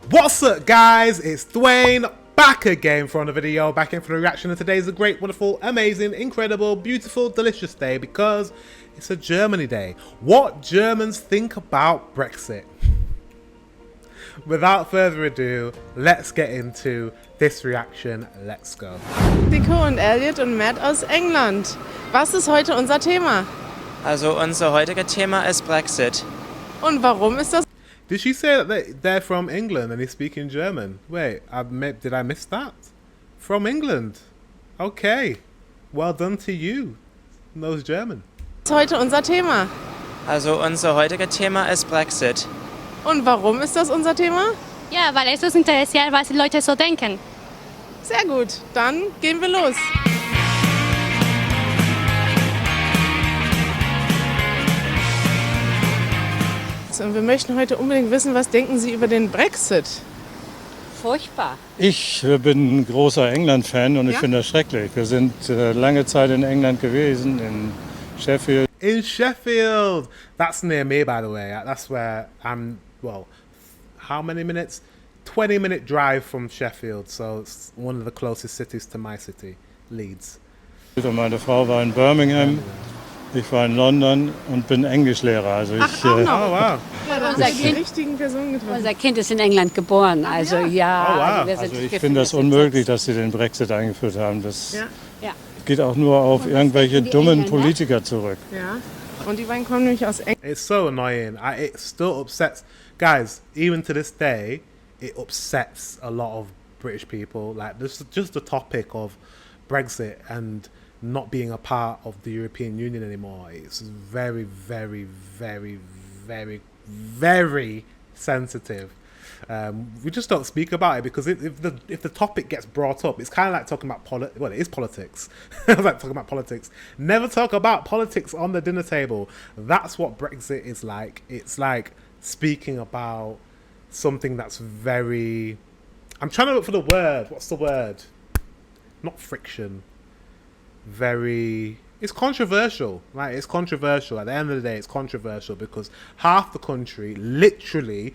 What's up, guys? It's Dwayne back again for another video, back in for the reaction, and today is a great, wonderful, amazing, incredible, beautiful, delicious day because it's a Germany day. What Germans think about Brexit. Without further ado, let's get into this reaction. Let's go. Nico und Elliot und Matt aus England. Was ist heute unser Thema? Also unser heutiges Thema ist Brexit. Und warum ist das? Did she say that they're from England and they speak in German? Wait, did I miss that? From England. Okay. Well done to you. Knows German. Ist heute unser Thema? Also unser heutiges Thema ist Brexit. Und warum ist das unser Thema? Ja, weil es uns interessiert, was die Leute so denken. Sehr gut, dann gehen wir los. So, und wir möchten heute unbedingt wissen, was denken Sie über den Brexit? Furchtbar. Ich bin ein großer England-Fan und ich Ja? finde das schrecklich. Wir sind lange Zeit in England gewesen, in Sheffield. In Sheffield. That's near me, by the way. That's where I'm, well, how many minutes? 20-minute drive from Sheffield. So it's one of the closest cities to my city, Leeds. Und meine Frau war in Birmingham, ich war in London und bin Englischlehrer. Also ich, Oh, wow. Ja, da Unser haben Sie die Kind- richtigen Personen getroffen. Unser Kind ist in England geboren, also ja. Oh, wow. wir sind also ich wir finde das sind unmöglich, dass sie den Brexit eingeführt haben. Das Ja, Ja. geht auch nur auf irgendwelche denken die dummen Engländer? Politiker zurück. ja. Und die beiden kommen nämlich aus England. It's so annoying. It still upsets. Guys, even to this day, it upsets a lot of British people. Like, this just the topic of Brexit and not being a part of the European Union anymore. It's very, very, very, very, very sensitive. We just don't speak about it because if the topic gets brought up, it's kind of like talking about well, it is politics. It's like talking about politics. Never talk about politics on the dinner table. That's what Brexit is like. It's like speaking about something that's very. I'm trying to look for the word. What's the word? Not friction. Very. It's controversial. Like, it's controversial. At the end of the day, it's controversial because half the country, literally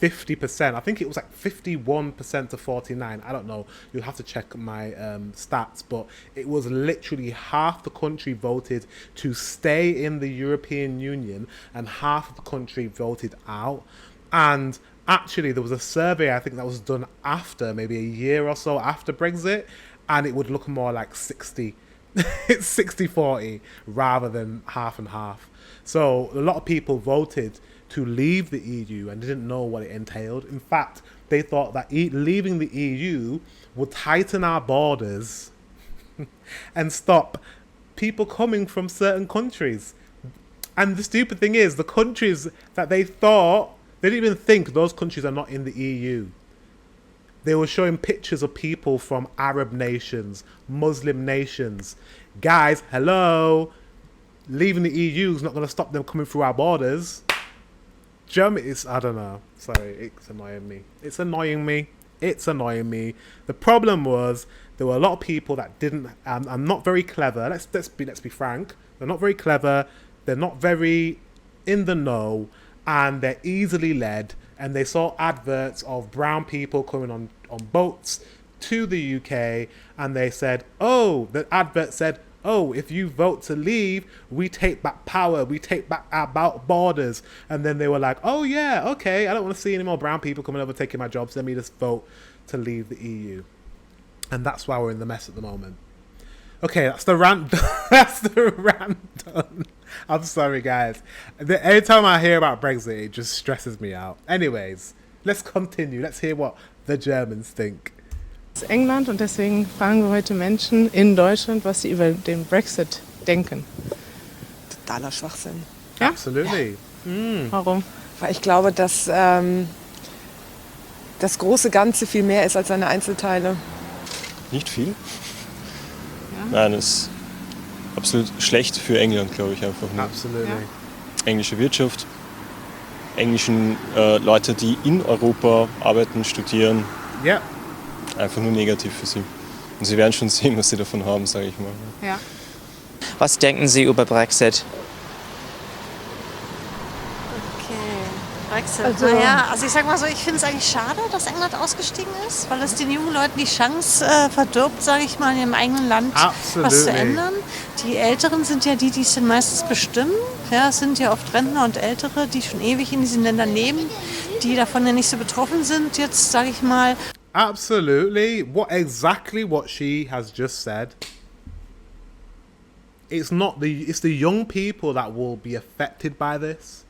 50%, I think it was like 51% to 49, I don't know, you'll have to check my stats, but it was literally half the country voted to stay in the European Union and half of the country voted out. And actually there was a survey, I think, that was done after, maybe a year or so after Brexit, and it would look more like 60. It's 60-40 rather than half and half. So a lot of people voted to leave the EU and didn't know what it entailed. In fact, they thought that leaving the EU would tighten our borders and stop people coming from certain countries. And the stupid thing is, the countries that they thought, they didn't even think those countries are not in the EU. They were showing pictures of people from Arab nations, Muslim nations. Guys, hello. Leaving the EU is not going to stop them coming through our borders. Germany is, I don't know. Sorry, it's annoying me. It's annoying me. It's annoying me. The problem was there were a lot of people that didn't. I'm not very clever. Let's be frank. They're not very clever. They're not very in the know, and they're easily led. And they saw adverts of brown people coming on boats to the UK, and they said, oh, the advert said, oh, if you vote to leave, we take back power, we take back our borders. And then they were like, oh yeah, okay, I don't want to see any more brown people coming over taking my jobs, let me just vote to leave the EU. And that's why we're in the mess at the moment. Okay, that's the rant. That's the rant done. I'm sorry, guys. Every time I hear about Brexit, it just stresses me out. Anyways, let's continue. Let's hear what the Germans think. Aus England, und deswegen fragen wir heute Menschen in Deutschland, was sie über den Brexit denken. Totaler Schwachsinn. Ja? Absolutely. Warum? Weil ich glaube, dass das große Ganze viel mehr ist als seine Einzelteile. Nicht viel. Nein, es ist absolut schlecht für England, glaube ich, einfach nur. Absolutely. Englische Wirtschaft, englischen Leute, die in Europa arbeiten, studieren, Yeah. einfach nur negativ für sie. Und sie werden schon sehen, was sie davon haben, sage ich mal. Ja. Was denken Sie über Brexit? Okay. Brexit. Also- Naja, also ich sag mal so, ich finde es eigentlich schade, dass England ausgestiegen ist, weil es den jungen Leuten die Chance verdirbt, sage ich mal, in ihrem eigenen Land was zu ändern. Die Älteren sind ja die es dann meistens bestimmen. Ja, es sind ja oft Rentner und Ältere, die schon ewig in diesen Ländern leben, die davon ja nicht so betroffen sind, jetzt sage ich mal. Absolutely. Exactly what she has just said. It's the young people that will be affected by this.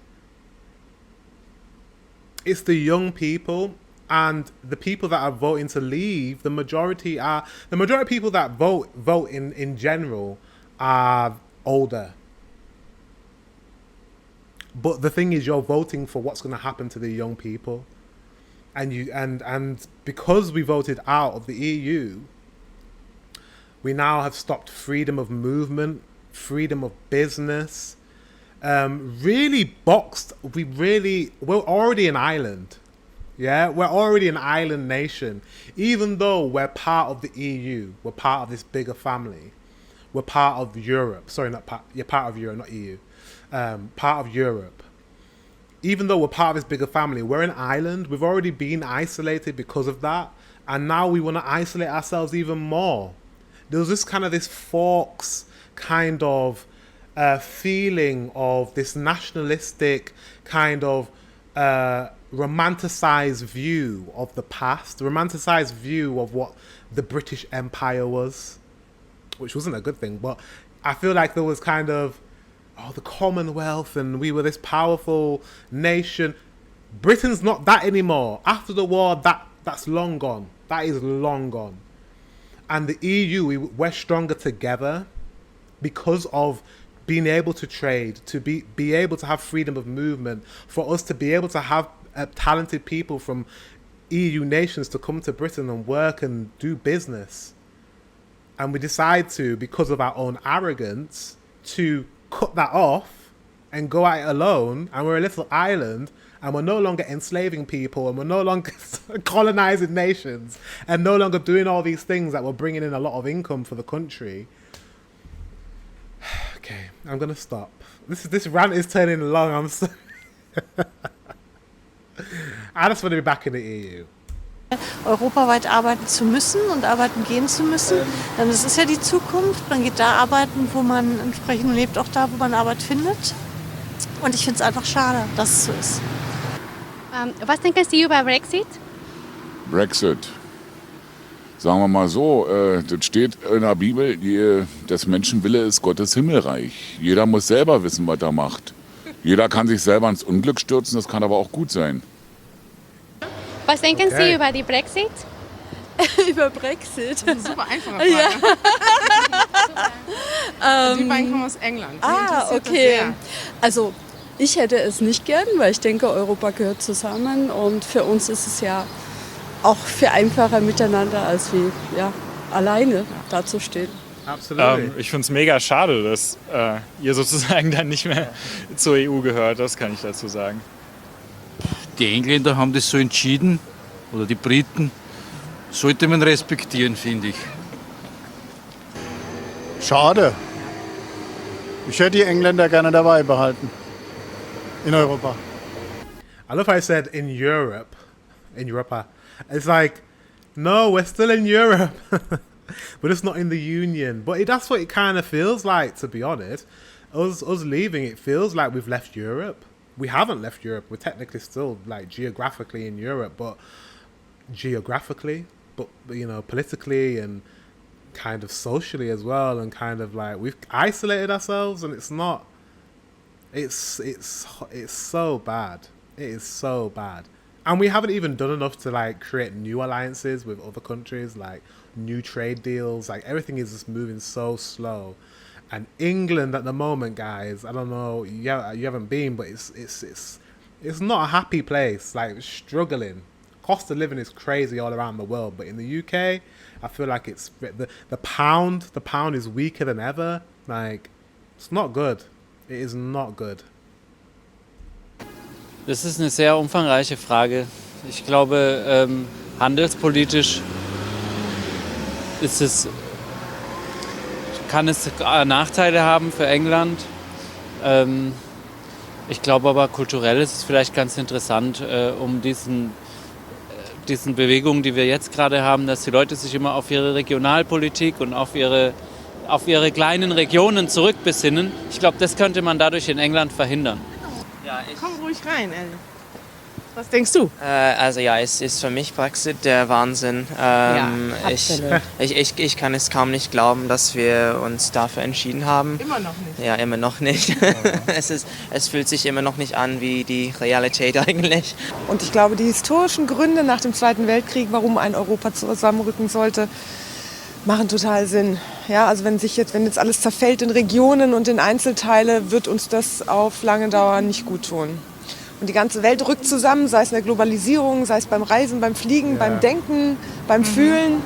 It's the young people, and the people that are voting to leave, the majority of people that vote in general are older. But the thing is, you're voting for what's going to happen to the young people. And because we voted out of the EU, we now have stopped freedom of movement, freedom of business. We're already an island. Yeah, we're already an island nation. Even though we're part of the EU, we're part of this bigger family. We're part of Europe. Sorry, you're part of Europe, not EU. Part of Europe. Even though we're part of this bigger family, we're an island. We've already been isolated because of that. And now we want to isolate ourselves even more. There was this Forks kind of feeling of this nationalistic kind of romanticized view of the past, romanticized view of what the British Empire was, which wasn't a good thing. But I feel like there was kind of, the Commonwealth, and we were this powerful nation. Britain's not that anymore. After the war, that's long gone. That is long gone. And the EU, we're stronger together because of being able to trade, to be able to have freedom of movement, for us to be able to have talented people from EU nations to come to Britain and work and do business. And we decide to, because of our own arrogance, to cut that off and go at it alone, and we're a little island, and we're no longer enslaving people, and we're no longer colonizing nations, and no longer doing all these things that were bringing in a lot of income for the country. Okay, I'm gonna stop. This rant is turning long. I'm sorry. I just want to be back in the EU. Europaweit arbeiten zu müssen und arbeiten gehen zu müssen. Das ist ja die Zukunft. Man geht da arbeiten, wo man entsprechend lebt, auch da, wo man Arbeit findet. Und ich finde es einfach schade, dass es so ist. Was denken Sie über Brexit? Brexit. Sagen wir mal so, das steht in der Bibel, des Menschen Wille ist Gottes Himmelreich. Jeder muss selber wissen, was er macht. Jeder kann sich selber ins Unglück stürzen, das kann aber auch gut sein. Was denken Sie über die Brexit? Über Brexit? Das ist eine super einfache Frage. Ja. Die beiden kommen aus England. Okay. Also ich hätte es nicht gern, weil ich denke, Europa gehört zusammen und für uns ist es ja auch viel einfacher miteinander, als wie alleine dazustehen. Absolut. Ich finde es mega schade, dass ihr sozusagen dann nicht mehr zur EU gehört, das kann ich dazu sagen. Die Engländer haben das so entschieden, oder die Briten, sollte man respektieren, finde ich. Schade. Ich hätte die Engländer gerne dabei behalten. In Europa. I love how I said in Europe. It's like, no, we're still in Europe. We're just not in the Union. But that's what it kind of feels like, to be honest. Us leaving, it feels like we've left Europe. We haven't left Europe. We're technically still geographically in Europe, but politically and kind of socially as well, and kind of we've isolated ourselves, and it's not. It's so bad. It is so bad, and we haven't even done enough to create new alliances with other countries, new trade deals. Everything is just moving so slow. And England at the moment, guys, I don't know, you haven't been, but it's not a happy place. Struggling. Cost of living is crazy all around the world, but in the UK, I feel like it's the pound is weaker than ever. It's not good. It is not good. Das ist eine sehr umfangreiche Frage. Ich glaube, handelspolitisch kann es Nachteile haben für England. Ich glaube aber, kulturell ist es vielleicht ganz interessant, um diesen Bewegungen, die wir jetzt gerade haben, dass die Leute sich immer auf ihre Regionalpolitik und auf ihre kleinen Regionen zurückbesinnen. Ich glaube, das könnte man dadurch in England verhindern. Komm ruhig rein, Elle. Was denkst du? Also ja, es ist für mich Brexit der Wahnsinn. Ich kann es kaum nicht glauben, dass wir uns dafür entschieden haben. Immer noch nicht. Ja, immer noch nicht. Es fühlt sich immer noch nicht an wie die Realität eigentlich. Und ich glaube, die historischen Gründe nach dem Zweiten Weltkrieg, warum ein Europa zusammenrücken sollte, machen total Sinn. Ja, also wenn jetzt alles zerfällt in Regionen und in Einzelteile, wird uns das auf lange Dauer nicht gut tun. Und die ganze Welt rückt zusammen, sei es in der Globalisierung, sei es beim Reisen, beim Fliegen, beim Denken, beim Fühlen.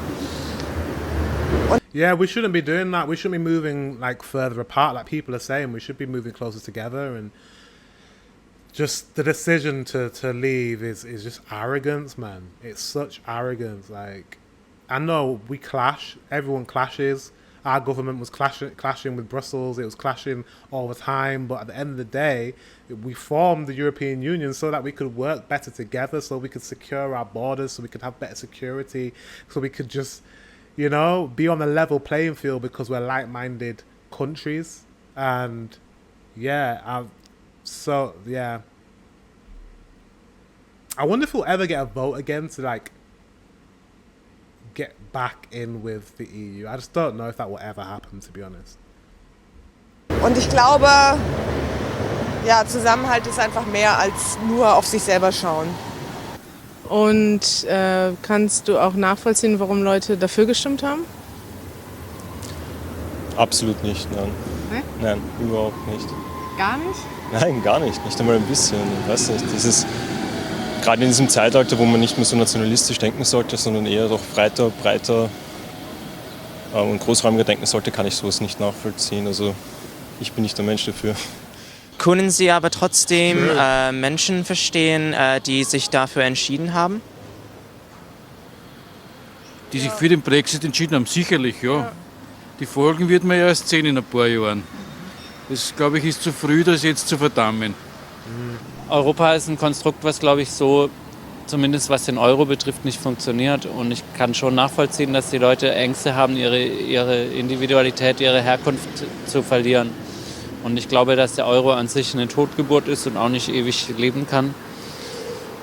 Yeah, we shouldn't be doing that. We shouldn't be moving like further apart, like people are saying. We should be moving closer together. And just the decision to leave is just arrogance, man. It's such arrogance. Like, I know we clash. Everyone clashes. Our government was clashing with Brussels. It was clashing all the time. But at the end of the day, we formed the European Union so that we could work better together, so we could secure our borders, so we could have better security, so we could just, you know, be on a level playing field because we're like-minded countries. And yeah, I wonder if we'll ever get a vote again to like get back in with the EU. I just don't know if that will ever happen, to be honest. Und ich glaube, ja, Zusammenhalt ist einfach mehr als nur auf sich selber schauen. Und kannst du auch nachvollziehen, warum Leute dafür gestimmt haben? Absolut nicht, nein. Nee? Nein, überhaupt nicht. Gar nicht? Nein, gar nicht. Nicht einmal ein bisschen. Ich weiß nicht, das ist gerade in diesem Zeitalter, wo man nicht mehr so nationalistisch denken sollte, sondern eher doch breiter und großräumiger denken sollte, kann ich sowas nicht nachvollziehen. Also ich bin nicht der Mensch dafür. Können Sie aber trotzdem Menschen verstehen, die sich dafür entschieden haben? Die sich für den Brexit entschieden haben, sicherlich, ja. Die Folgen wird man ja erst sehen in ein paar Jahren. Das, glaube ich, ist zu früh, das jetzt zu verdammen. Europa ist ein Konstrukt, was, glaube ich, so, zumindest was den Euro betrifft, nicht funktioniert. Und ich kann schon nachvollziehen, dass die Leute Ängste haben, ihre Individualität, ihre Herkunft zu verlieren. Und ich glaube, dass der Euro an sich eine Totgeburt ist und auch nicht ewig leben kann.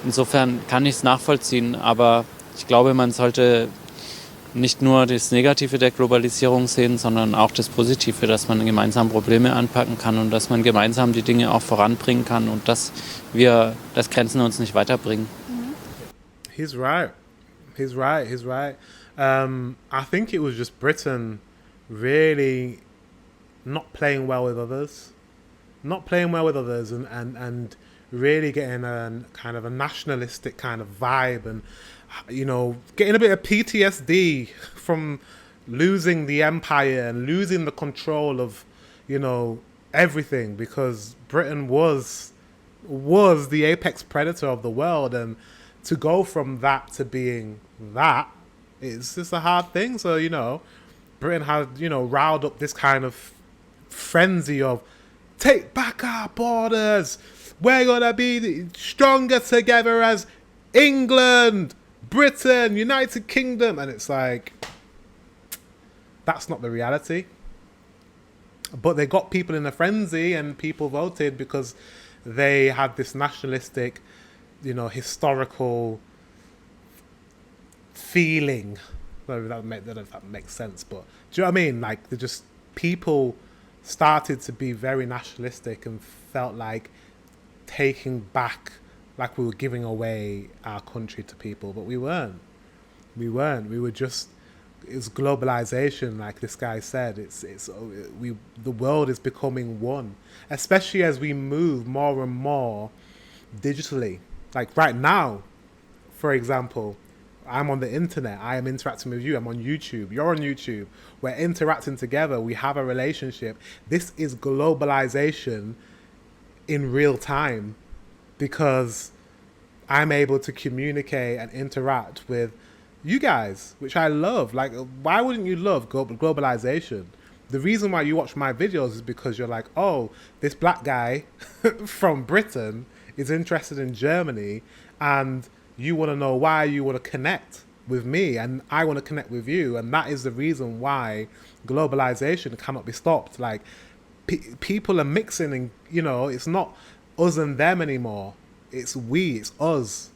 Insofern kann ich es nachvollziehen, aber ich glaube, man sollte nicht nur das Negative der Globalisierung sehen, sondern auch das Positive, dass man gemeinsam Probleme anpacken kann und dass man gemeinsam die Dinge auch voranbringen kann und dass Grenzen uns nicht weiterbringen. He's right. I think it was just Britain really not playing well with others and really getting a kind of a nationalistic kind of vibe and, you know, getting a bit of PTSD from losing the empire and losing the control of, you know, everything, because Britain was the apex predator of the world, and to go from that to being that, it's just a hard thing. So, you know, Britain had, you know, riled up this kind of frenzy of take back our borders, we're gonna be stronger together as England, Britain, United Kingdom, and it's like, that's not the reality. But they got people in a frenzy, and people voted because they had this nationalistic, you know, historical feeling. I don't know if that makes sense, but do you know what I mean? Like, people started to be very nationalistic and felt like taking back, like we were giving away our country to people, but we weren't. We were just, it was globalization, like this guy said. The world is becoming one, especially as we move more and more digitally. Like right now, for example, I'm on the internet, I am interacting with you, I'm on YouTube, you're on YouTube, we're interacting together, we have a relationship. This is globalization in real time, because I'm able to communicate and interact with you guys, which I love. Like, why wouldn't you love globalization? the reason why you watch my videos is because you're like, oh, this black guy from Britain is interested in Germany, and you want to know why, you want to connect with me, and I want to connect with you, and that is the reason why globalization cannot be stopped. Like, people are mixing, and it's not us and them anymore. It's we, it's us.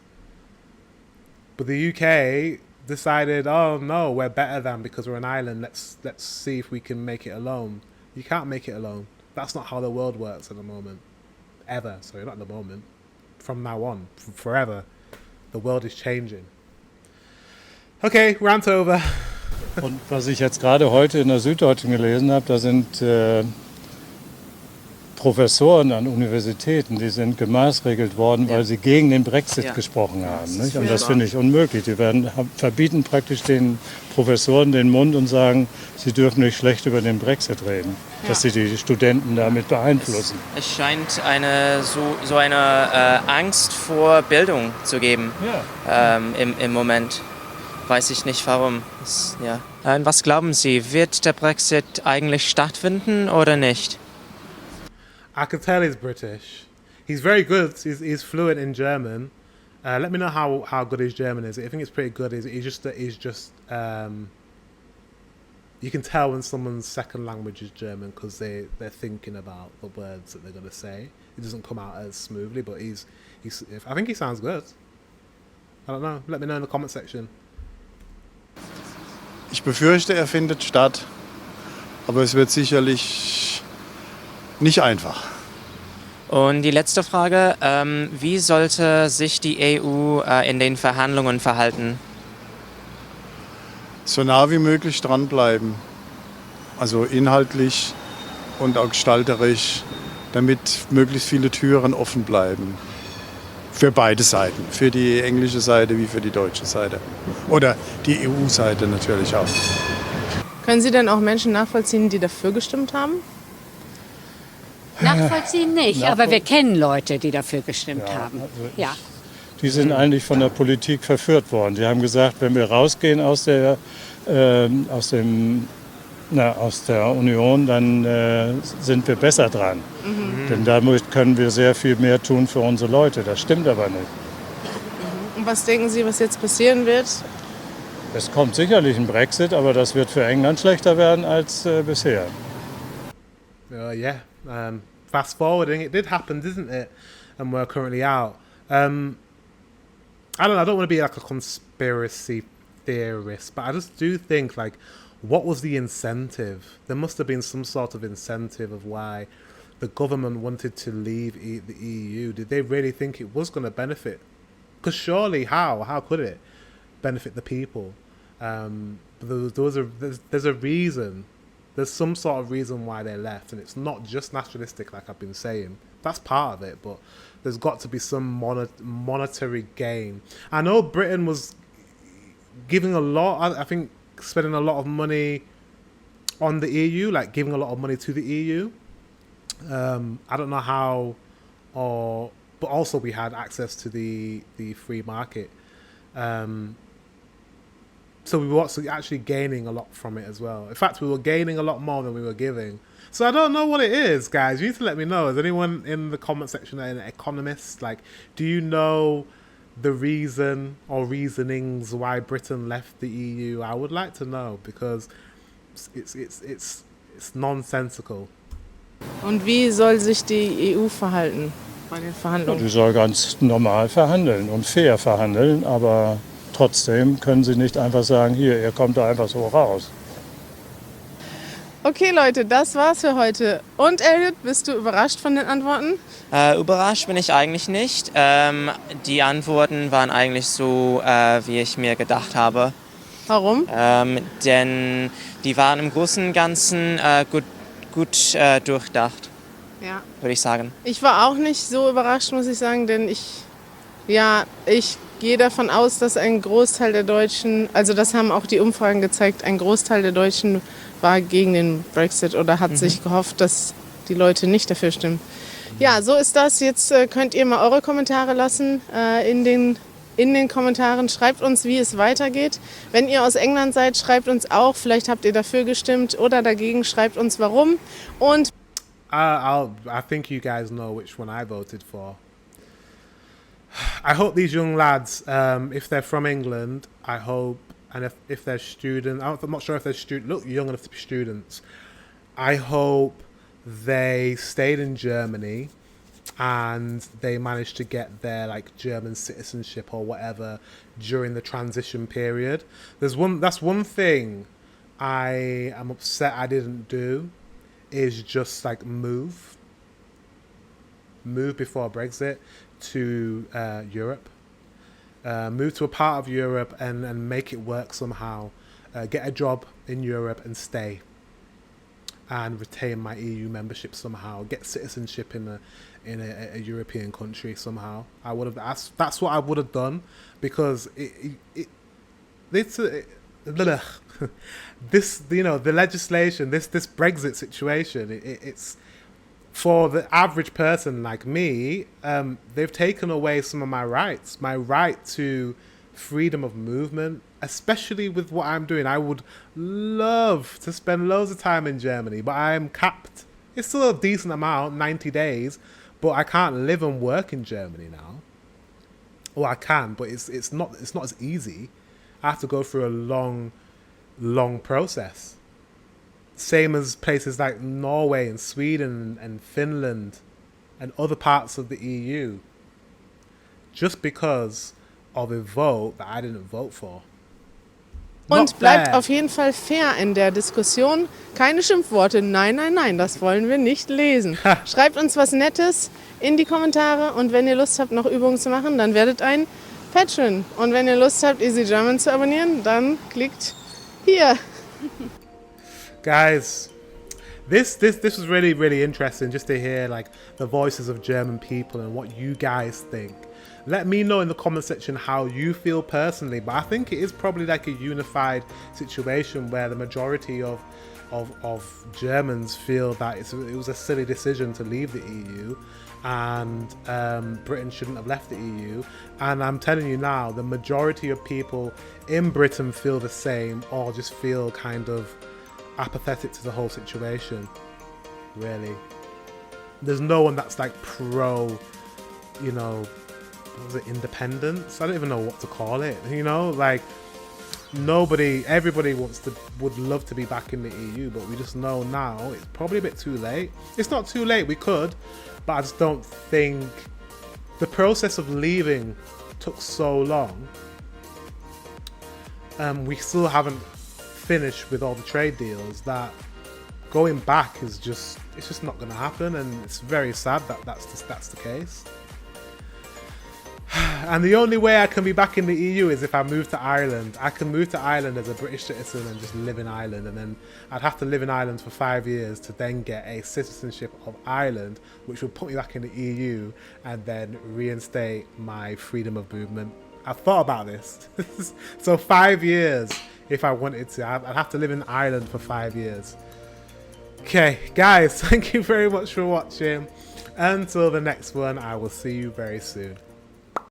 But the UK decided, oh no, we're better than because we're an island. Let's see if we can make it alone. You can't make it alone. That's not how the world works at the moment. Ever. Sorry, not at the moment. From now on, forever. The world is changing. Okay, rant over. Und was ich jetzt gerade heute in der Süddeutschen gelesen habe, da sind Professoren an Universitäten, die sind gemaßregelt worden, weil sie gegen den Brexit gesprochen haben. Nicht? Und das finde ich unmöglich. Die verbieten praktisch den Professoren den Mund und sagen, sie dürfen nicht schlecht über den Brexit reden, dass sie die Studenten damit beeinflussen. Es scheint eine Angst vor Bildung zu geben im Moment. Weiß ich nicht warum. Was glauben Sie, wird der Brexit eigentlich stattfinden oder nicht? I can tell he's British. He's very good. He's fluent in German. Let me know how good his German is. I think it's pretty good. He's just you can tell when someone's second language is German because they're thinking about the words that they're going to say. It doesn't come out as smoothly, but I think he sounds good. I don't know. Let me know in the comment section. Ich befürchte, er findet statt, aber es wird sicherlich nicht einfach. Und die letzte Frage, wie sollte sich die EU in den Verhandlungen verhalten? So nah wie möglich dranbleiben, also inhaltlich und auch gestalterisch, damit möglichst viele Türen offen bleiben. Für beide Seiten, für die englische Seite wie für die deutsche Seite. Oder die EU-Seite natürlich auch. Können Sie denn auch Menschen nachvollziehen, die dafür gestimmt haben? Nachvollziehen nicht, aber wir kennen Leute, die dafür gestimmt haben. Also die sind eigentlich von der Politik verführt worden. Die haben gesagt, wenn wir rausgehen aus der Union, dann sind wir besser dran. Denn damit können wir sehr viel mehr tun für unsere Leute. Das stimmt aber nicht. Und was denken Sie, was jetzt passieren wird? Es kommt sicherlich ein Brexit, aber das wird für England schlechter werden als bisher. Fast forwarding, it did happen, didn't it? And we're currently out. I don't want to be like a conspiracy theorist, but I just do think, like, what was the incentive? There must have been some sort of incentive of why the government wanted to leave the EU. Did they really think it was going to benefit? Because surely, how could it benefit the people? There's a reason. There's some sort of reason why they left, and it's not just nationalistic, like I've been saying. That's part of it, but there's got to be some monetary gain. I know Britain was giving a lot, I think, spending a lot of money on the EU, like giving a lot of money to the EU. I don't know how, but also we had access to the free market. So we were also actually gaining a lot from it as well. In fact, we were gaining a lot more than we were giving. So I don't know what it is, guys. You need to let me know. Is anyone in the comment section an economist? Like, do you know the reason or reasonings why Britain left the EU? I would like to know, because it's nonsensical. Und wie soll sich die EU verhalten bei den Verhandlungen? Die soll ganz normal verhandeln und fair verhandeln, aber trotzdem können sie nicht einfach sagen, hier, ihr kommt da einfach so raus. Okay, Leute, das war's für heute. Und Elliot, bist du überrascht von den Antworten? Überrascht bin ich eigentlich nicht. Die Antworten waren eigentlich so, wie ich mir gedacht habe. Warum? Denn die waren im Großen und Ganzen gut durchdacht, würde ich sagen. Ich war auch nicht so überrascht, muss ich sagen, denn ich gehe davon aus, dass ein Großteil der Deutschen, also das haben auch die Umfragen gezeigt, ein Großteil der Deutschen war gegen den Brexit oder hat sich gehofft, dass die Leute nicht dafür stimmen. Ja, so ist das. Jetzt könnt ihr mal eure Kommentare lassen in den in den Kommentaren. Schreibt uns, wie es weitergeht. Wenn ihr aus England seid, schreibt uns auch. Vielleicht habt ihr dafür gestimmt oder dagegen. Schreibt uns, warum. Und I think you guys know which one I voted for. I hope these young lads, if they're from England, I hope, and if they're students, I'm not sure if they're students, look young enough to be students, I hope they stayed in Germany and they managed to get their like German citizenship or whatever during the transition period. That's one thing I am upset I didn't do, is just like move before Brexit to Europe. Move to a part of Europe and make it work somehow. Get a job in Europe and stay. And retain my EU membership somehow. Get citizenship in a European country somehow. I would have. That's what I would have done, because this the legislation, this Brexit situation. It's for the average person like me. They've taken away some of my rights. My right to freedom of movement, especially with what I'm doing. I would love to spend loads of time in Germany, but I am capped. It's still a decent amount, 90 days, but I can't live and work in Germany now. Well, I can, but it's not as easy. I have to go through a long process. Same as places like Norway and Sweden and Finland and other parts of the EU. Just because of a vote that I didn't vote for. Und bleibt auf jeden Fall fair in der Diskussion. Keine Schimpfworte. Nein, das wollen wir nicht lesen. Schreibt uns was Nettes in die Kommentare, und wenn ihr Lust habt, noch Übungen zu machen, dann werdet ein Patron. Und wenn ihr Lust habt, Easy German zu abonnieren, dann klickt hier. Guys, this was really interesting, just to hear like the voices of German people and what you guys think. Let me know in the comment section how you feel personally, but I think it is probably like a unified situation where the majority of Germans feel that it was a silly decision to leave the EU, and Britain shouldn't have left the EU. And I'm telling you now, the majority of people in Britain feel the same, or just feel kind of apathetic to the whole situation. Really, there's no one that's like pro, what was it, independence? I don't even know what to call it. Like everybody would love to be back in the EU, but we just know now it's probably a bit too late. It's not too late, we could, but I just don't think the process of leaving took so long. We still haven't finished with all the trade deals, that going back is just not going to happen, and it's very sad that that's the case. And the only way I can be back in the EU is if I move to Ireland. I can move to Ireland as a British citizen and just live in Ireland, and then I'd have to live in Ireland for 5 years to then get a citizenship of Ireland, which would put me back in the EU and then reinstate my freedom of movement. I've thought about this. So 5 years if I wanted to. I'd have to live in Ireland for 5 years. Okay, guys, thank you very much for watching. Until the next one, I will see you very soon.